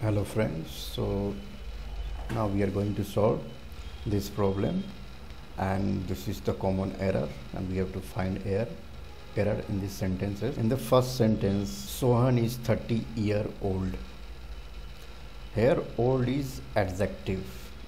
Hello friends, so now we are going to solve this problem, and this is the common error and we have to find error in these sentences. In the first sentence, Sohan is 30-year-old. Here old is adjective,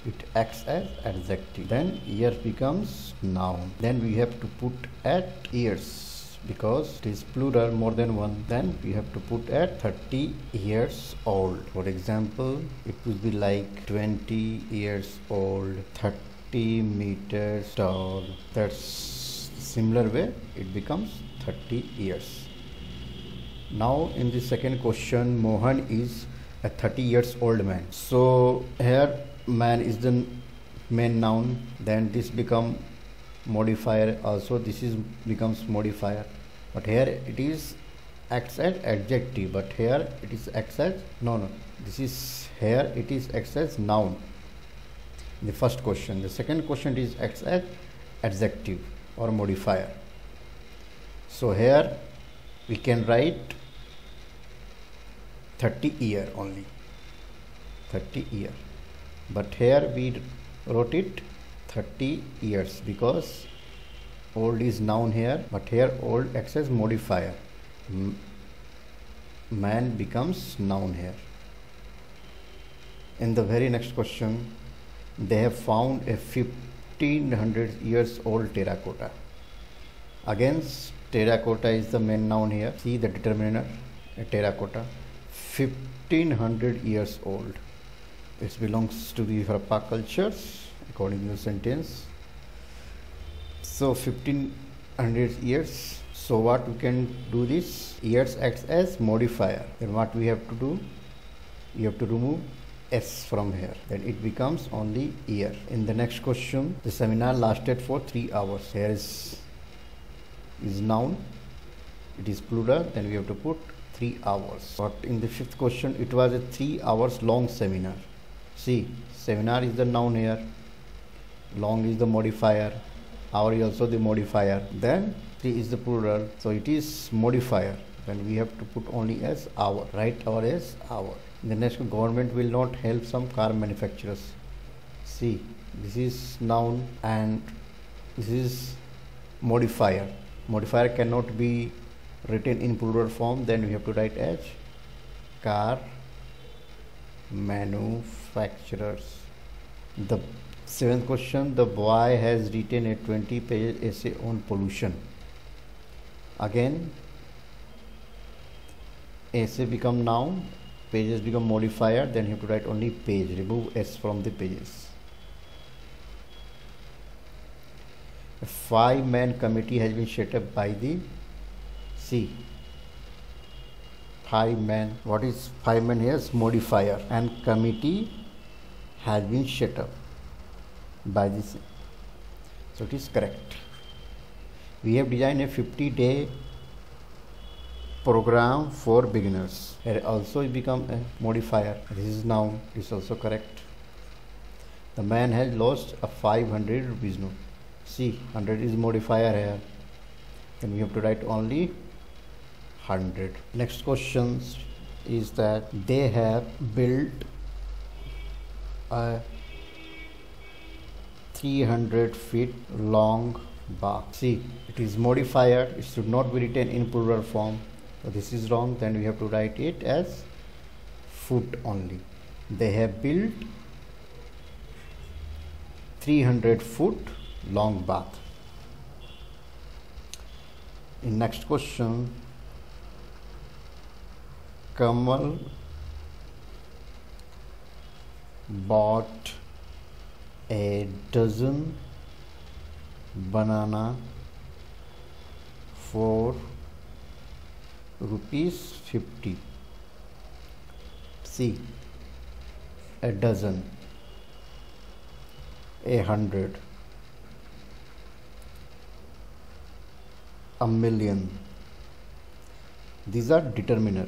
it acts as adjective. Then year becomes noun. Then we have to put at years because it is plural, more than one. Then we have to put at 30 years old. For example, it would be like 20 years old, 30 meters tall. That's similar way it becomes 30 years. Now in the second question, Mohan is a 30 years old man. So here man is the main noun, then this become modifier also, this is becomes modifier, but here it is acts as adjective, but here it is acts as this is here it is acts as noun in the first question. The second question is acts as adjective or modifier. So here we can write 30 year only, 30 year, but here we wrote it 30 years because old is noun here, but here old acts as modifier. Man becomes noun here. In the very next question, they have found a 1500 years old terracotta. Again, terracotta is the main noun here. See the determiner, a terracotta, 1500 years old. It belongs to the Harappa cultures according to the sentence. So 1500 years. So what we can do this? Years acts as modifier. Then what we have to do? You have to remove s from here. Then it becomes only year. In the next question, the seminar lasted for 3 hours. Here is noun. It is plural. Then we have to put 3 hours. But in the fifth question, it was a 3 hours long seminar. See, seminar is the noun here, long is the modifier, hour is also the modifier, then 3 is the plural, so it is modifier. Then we have to put only as hour, write hour as hour. In the next, government will not help some car manufacturers. See, this is noun and this is modifier. Modifier cannot be written in plural form, then we have to write as car manufacturers. The seventh question, the boy has written a 20-page essay on pollution. Again, essay become noun, pages become modifier, then you have to write only page, remove s from the pages. A 5-man committee has been set up by the 5-man. What is 5-man here? Is modifier, and committee has been set up by this. So it is correct. We have designed a 50-day program for beginners. Here also it become a modifier. This is noun. This is also correct. The man has lost a 500 rupees note. See, 100 is modifier here. Then we have to write only 100. Next question is that they have built a 300 feet long box. See, it is modifier, it should not be written in plural form, so this is wrong. Then we have to write it as foot only. They have built 300 foot long bath. In next question, Kamal bought a dozen banana for ₹50. See, a dozen, 100, a million. These are determiner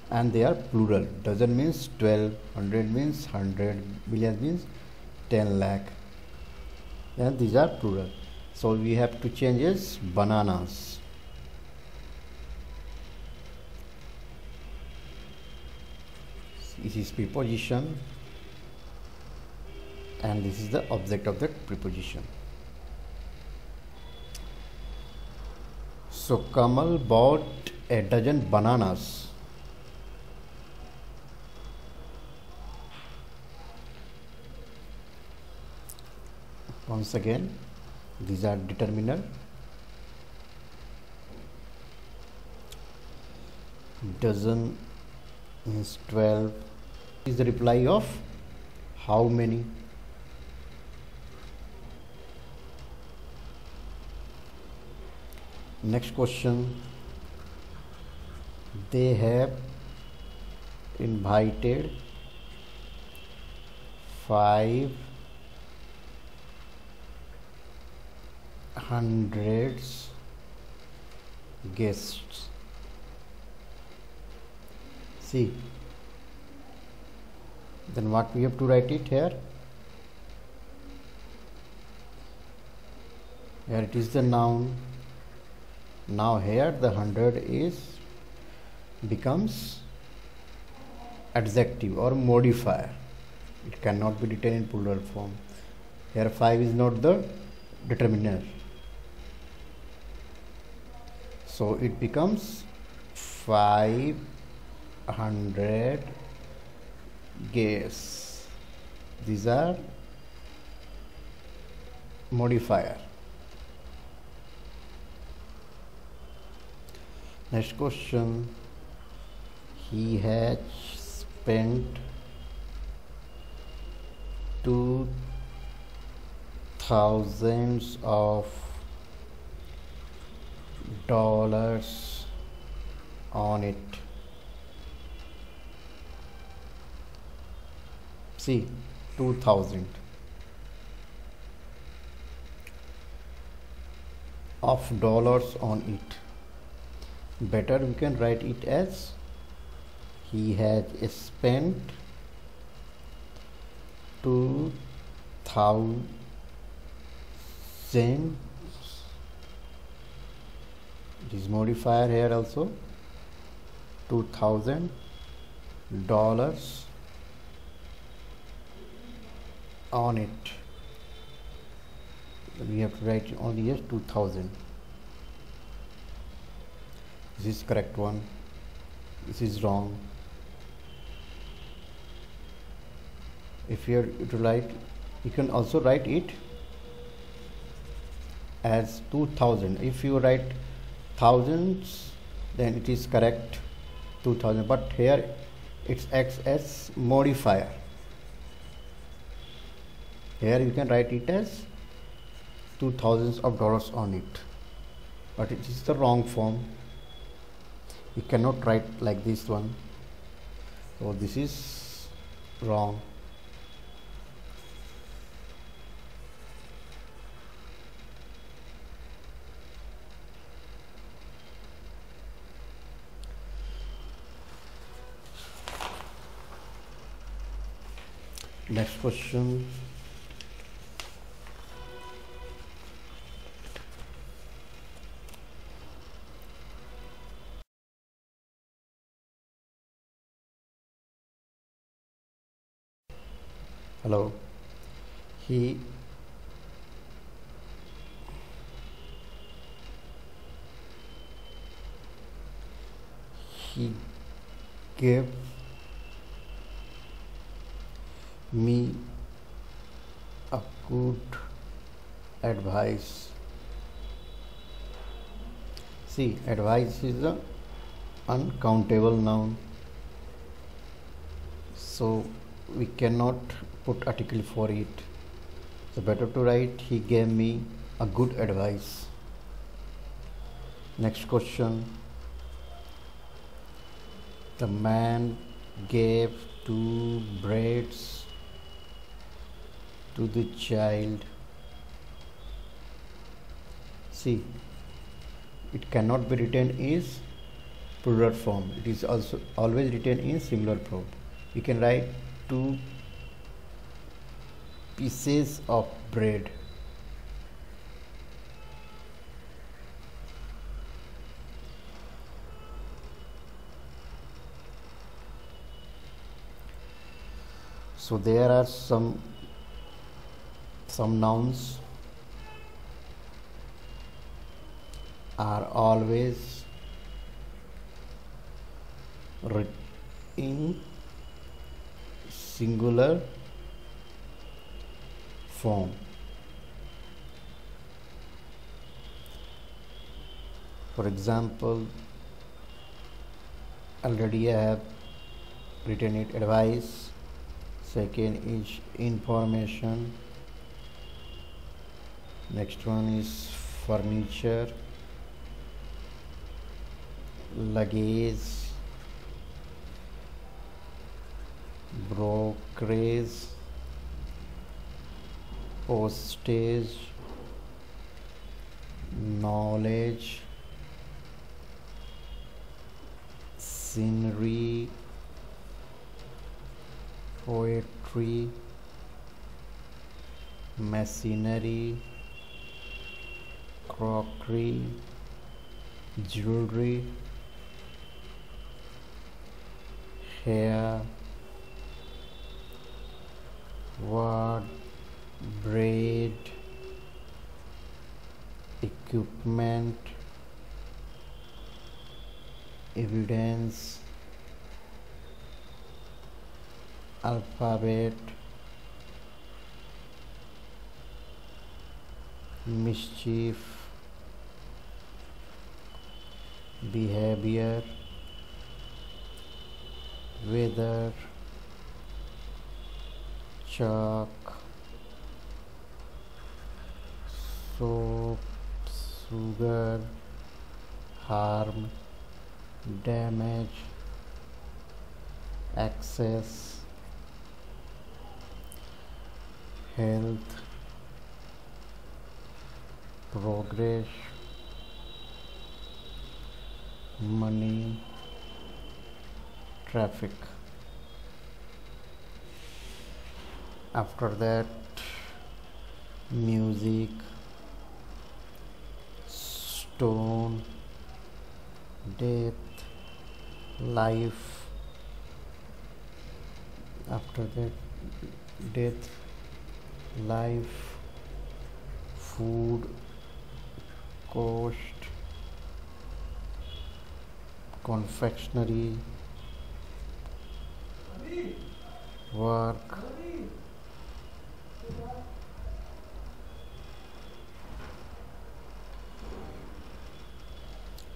and they are plural. Dozen means 12, 100 means 100, million means 10 lakh. And these are plural. So we have to change as bananas. This is preposition and this is the object of that preposition. So Kamal bought a dozen bananas. Once again, these are determiner. Dozen means 12. Is the reply of how many? Next question. They have invited 500 guests. See, then what we have to write it here? Here it is the noun. Now here the 100 becomes adjective or modifier. It cannot be written in plural form. Here 5 is not the determiner. So it becomes 500 guests. These are modifier. Next question. He has spent 2,000 of dollars on it. See, 2,000 of dollars on it. Better we can write it as he has spent 2,000 it is modifier here also, $2,000 on it. We have to write only as 2,000. This is correct one. This is wrong. If you are to write, you can also write it as 2,000. If you write thousands, then it is correct 2,000. But here it acts as modifier. Here you can write it as $2,000 of dollars on it. But it is the wrong form. You cannot write like this one. So this is wrong. Next question. Hello. He gave me a good advice. See, advice is a uncountable noun, so we cannot put article for it. So better to write he gave me a good advice. Next question. The man gave 2 breads to the child. See, it cannot be written in plural form. It is also always written in singular form. You can write 2 pieces of bread. So there are some nouns are always in singular form. For example, already I have written it: advice. Second is information. Next one is furniture, luggage, brokerage, postage, knowledge, scenery, poetry, machinery, crockery, jewelry, hair, word, bread, equipment, evidence, alphabet, mischief, behavior, weather, chalk, soap, sugar, harm, damage, access, health, progress, money, traffic. After that, music, stone, death, life. After that, death, life, food, cost, confectionery, work,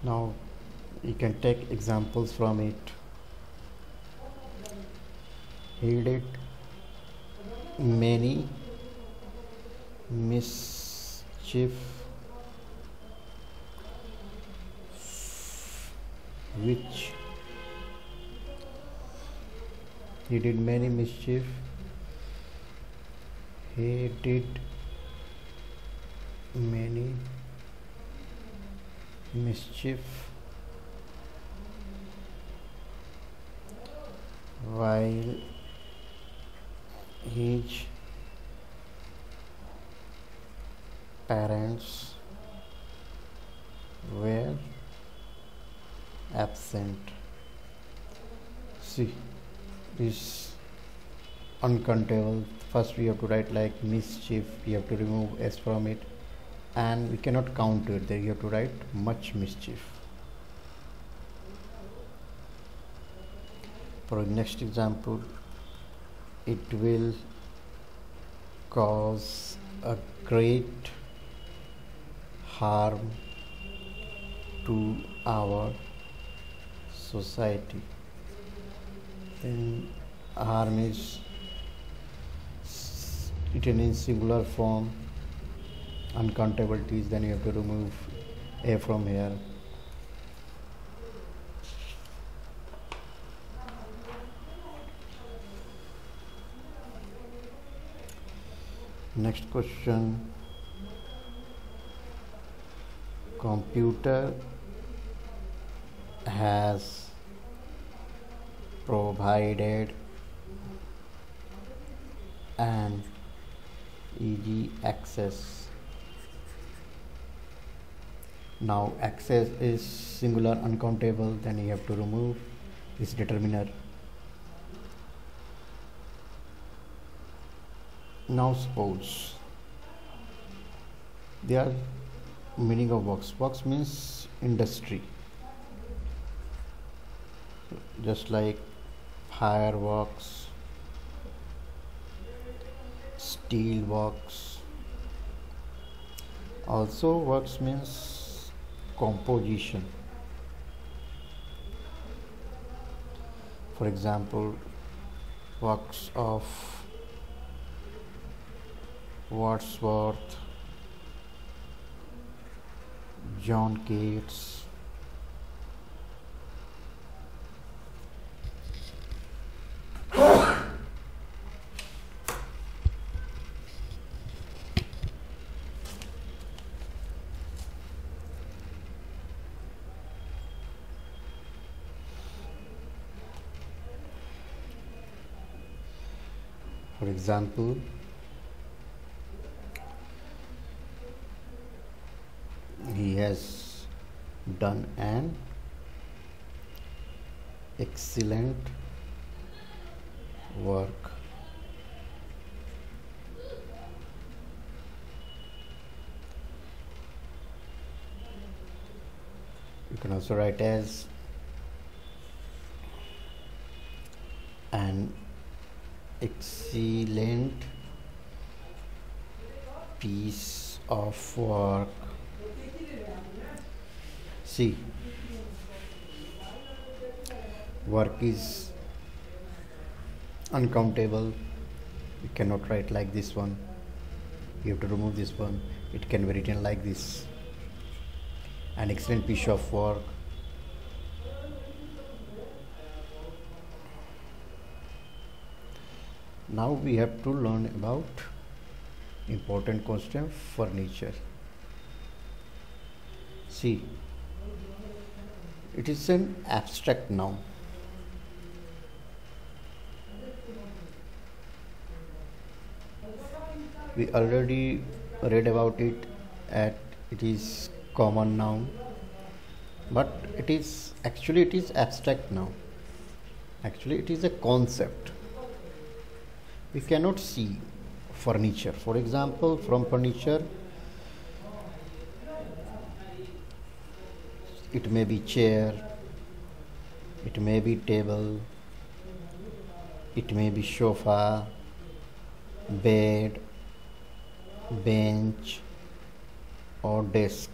now you can take examples from it. He did many mischief which he did many mischief. He did many mischief while his parents were absent. See, is uncountable. First we have to write like mischief, we have to remove s from it, and we cannot count it. There you have to write much mischief. For next example, it will cause a great harm to our society. Then harm is written in singular form. Uncountabilities, then you have to remove a from here. Next question. Computer has provided an easy access. Now access is singular uncountable, then you have to remove this determiner. Now suppose they are meaning of works. Works means industry, just like fireworks, steel works. Also works means composition. For example, works of Wordsworth, John Keats. For example, he has done an excellent work. You can also write as an excellent piece of work. See, work is uncountable. You cannot write like this one. You have to remove this one. It can be written like this. An excellent piece of work. Now we have to learn about important concept furniture. See, it is an abstract noun. We already read about it at it is common noun, but it is abstract noun. Actually it is a concept. We cannot see furniture. For example, from furniture it may be chair, it may be table, it may be sofa, bed, bench or desk,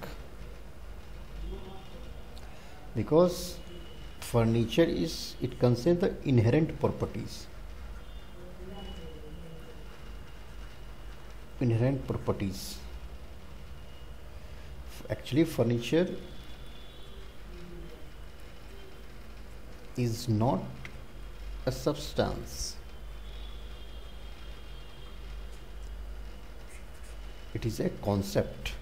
because furniture contains the inherent properties. Actually furniture is not a substance. It is a concept.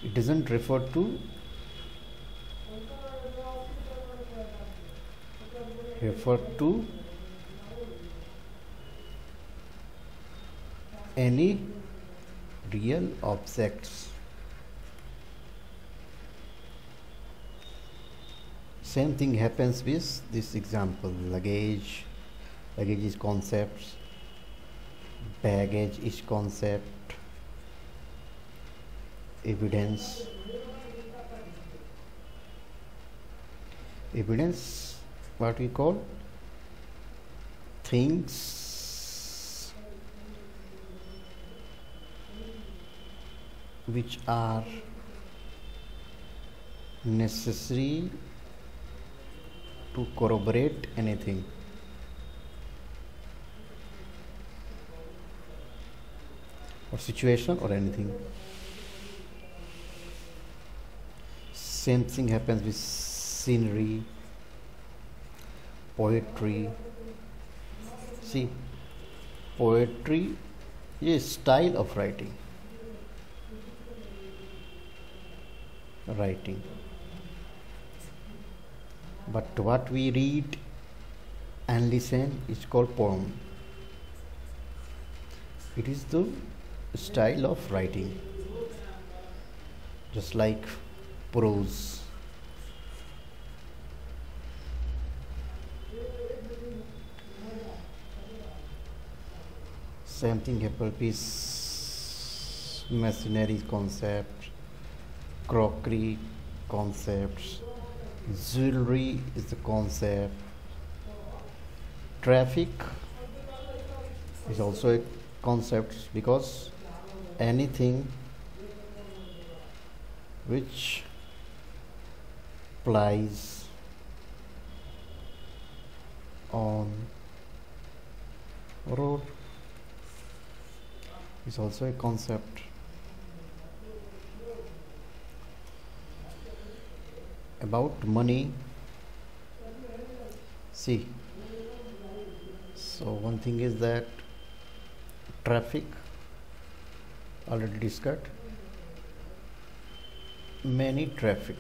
It doesn't refer to any real objects. Same thing happens with this example. Luggage is concepts, baggage is concept, evidence what we call things which are necessary to corroborate anything. Or situation or anything. Same thing happens with scenery, poetry. See, poetry is a style of writing. But what we read and listen is called poem. It is the style of writing, just like prose. Same thing happens machinery concept, crockery concepts, jewelry is the concept, traffic is also a concept, because anything which plies on road is also a concept. About money, see, so one thing is that traffic already discussed, many traffic,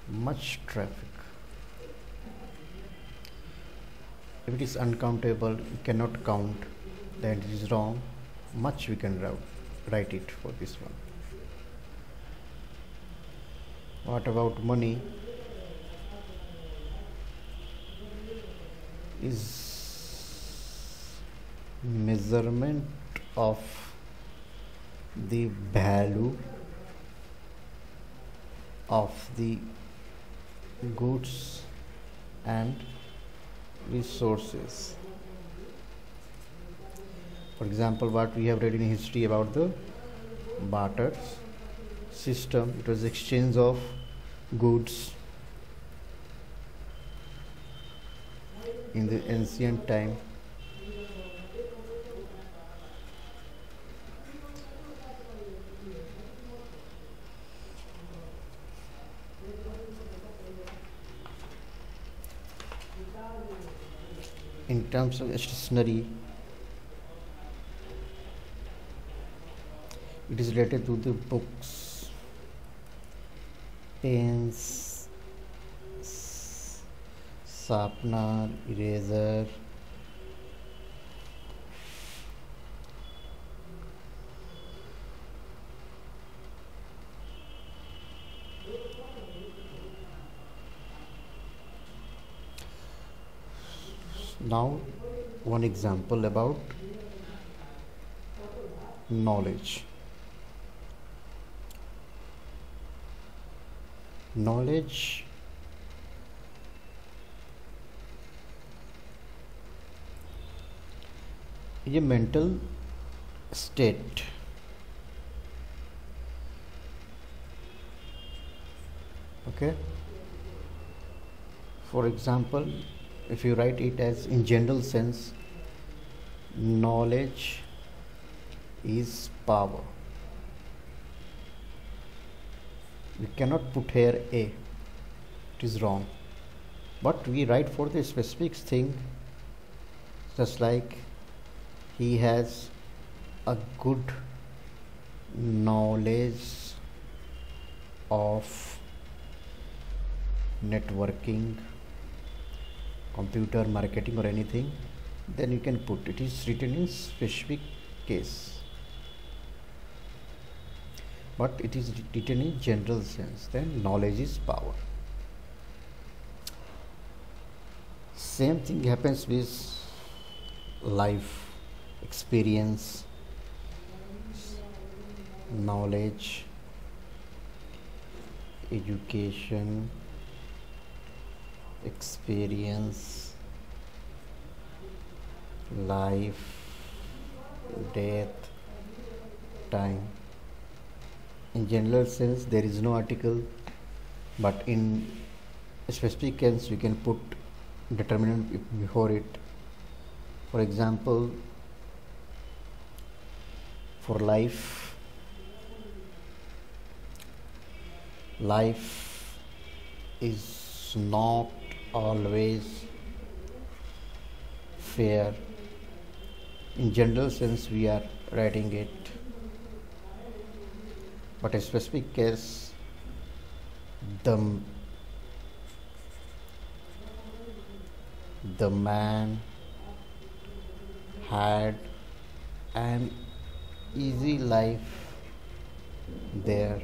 much traffic. If it is uncountable, you cannot count, then it is wrong. Much we can write it for this one. What about money? Is measurement of the value of the goods and resources. For example, what we have read in history about the barter system, it was exchange of goods in the ancient time. In terms of stationery, it is related to the books, pens, sharpener, eraser, now one example about knowledge. Knowledge is a mental state. Okay, for example, if you write it as in general sense, knowledge is power. We cannot put here a, it is wrong, but we write for the specific thing, just like he has a good knowledge of networking, computer marketing or anything, then you can put it is written in specific case, but it is written in general sense, then knowledge is power. Same thing happens with life experience, knowledge, education, experience, life, death, time. In general sense there is no article, but in specific case you can put determinant before it. For example, for life, life is not always fair. In general sense we are writing it, but a specific case, the man had an easy life there.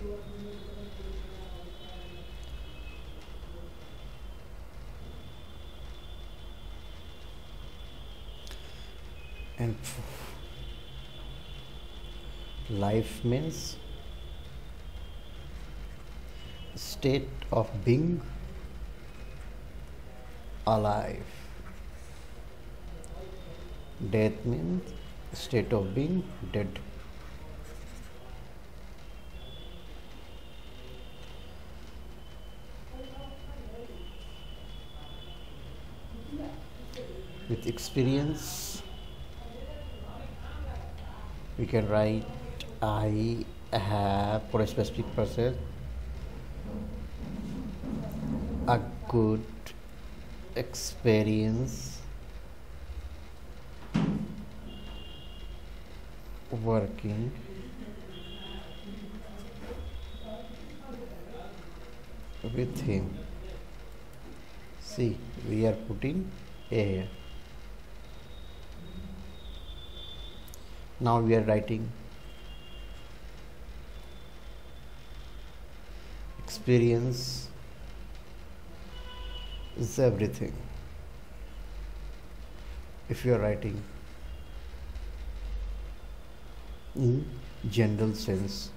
and life means state of being alive. Death means state of being dead. With experience, we can write I have, for a specific person, a good experience working with him. See, we are putting A here. Now we are writing experience is everything. If you are writing in general sense,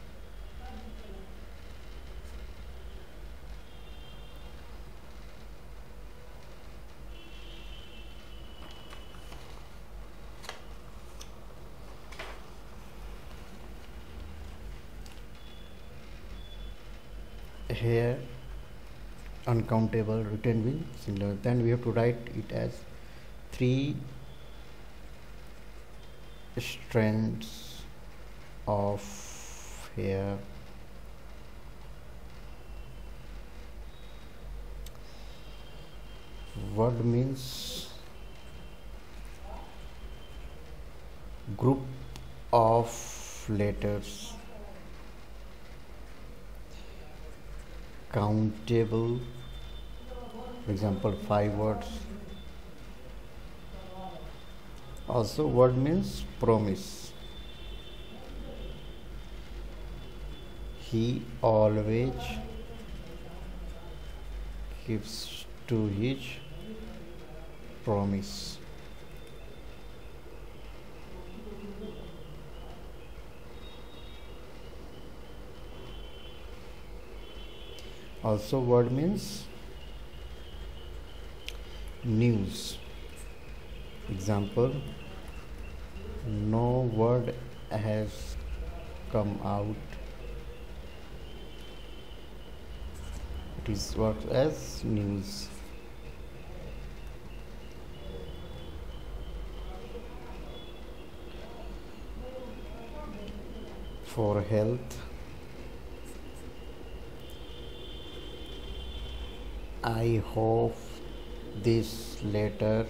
here uncountable written with singular, then we have to write it as 3 strands of hair word means group of letters. Countable, for example 5 words. Also word means promise. He always keeps to his promise. Also word means news. Example, no word has come out. It is worked as news. For health, I hope this letter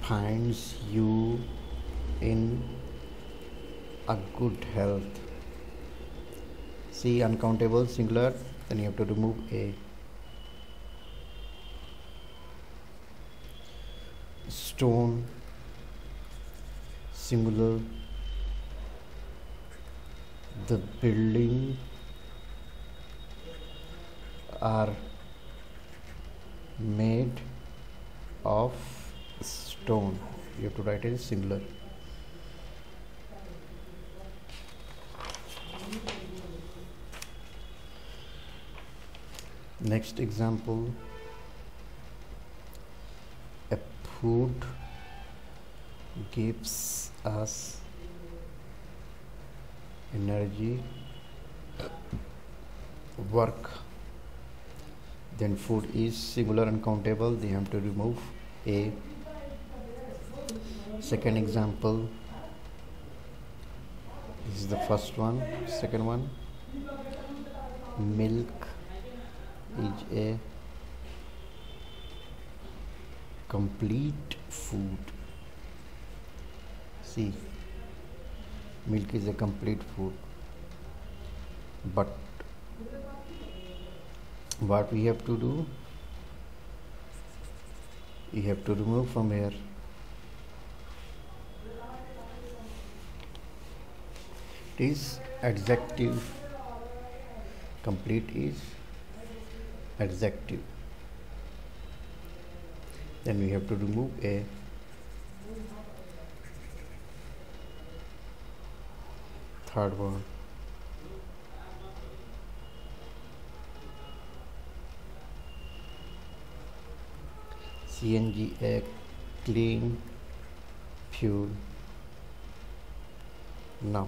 finds you in a good health. See, uncountable singular, then you have to remove A. Stone singular, the building are made of stone. You have to write it in singular. Next example, a food gives us energy, work. Then food is singular uncountable, they have to remove A. Second example, this is the first one. Second one, milk is a complete food. See, milk is a complete food, but what we have to do, we have to remove from here. It is adjective, complete is adjective, then we have to remove A. Third one. CNG, a clean fuel. Now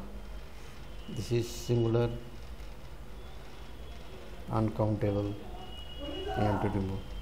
this is singular, uncountable, I am to remove.